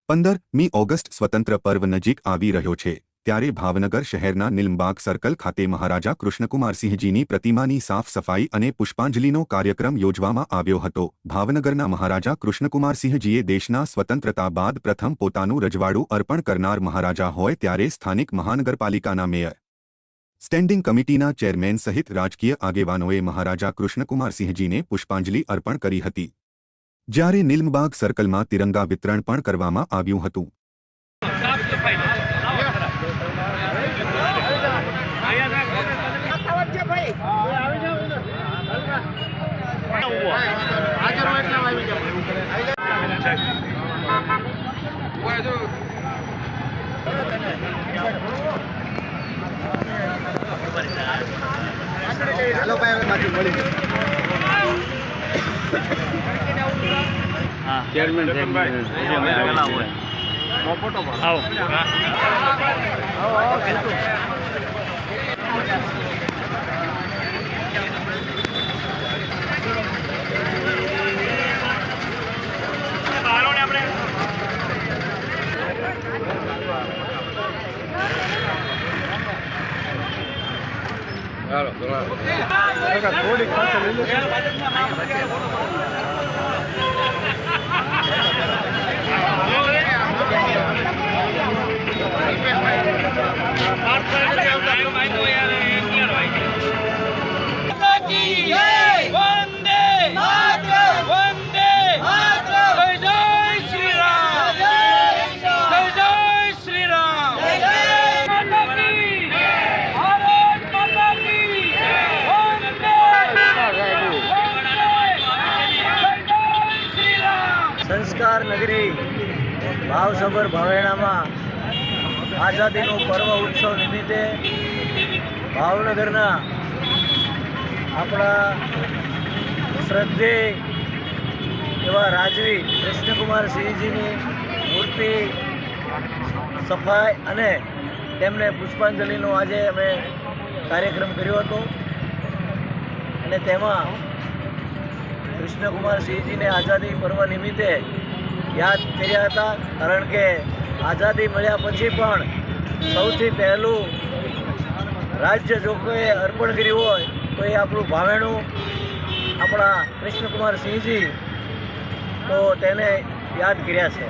15મી August સ્વતંત્ર પર્વ નજીક આવી રહ્યો છે ત્યારે ભાવનગર શહેરના નિલમબાગ સર્કલ ખાતે મહારાજા કૃષ્ણકુમારસિંહજીની પ્રતિમાની સાફ સફાઈ અને પુષ્પાંજલિનો કાર્યક્રમ યોજવામાં આવ્યો હતો। ભાવનગરના મહારાજા કૃષ્ણકુમારસિંહજીએ દેશના સ્વતંત્રતા બાદ પ્રથમ પોતાનું રજવાડું અર્પણ કરનાર મહારાજા હોય ત્યારે સ્થાનિક મહાનગરપાલિકાના મેયર, સ્ટેન્ડિંગ કમિટીના ચેરમેન સહિત રાજકીય આગેવાનોએ મહારાજા કૃષ્ણકુમારસિંહજીને પુષ્પાંજલિ અર્પણ કરી હતી। જ્યારે નિલમબાગ સર્કલમાં તિરંગા વિતરણ પણ કરવામાં આવ્યું હતું। चेयरमैन आओ थोड़ी खास ले लो। संस्कार नगरी भावसभर भावेणा में आजादी पर्व उत्सव निमित्ते भावनगरना अपना श्रद्धेय एवं राजवी कृष्णकुमारसिंहजी मूर्ति सफाई अने तेमने पुष्पांजलिनो आजे अमे कार्यक्रम कर्यो हतो अने तेमां कृष्णकुमारसिंहजी ने आज़ादी पर्व निमित्ते याद कर्या हता। कारण के आज़ादी मळ्या पछी पण सौथी पहेलुं राज्य जो कोई अर्पण कर्युं होय तो ये आपणुं भावेणुं आपणा कृष्णकुमारसिंहजी तो तेने याद कर्या छे।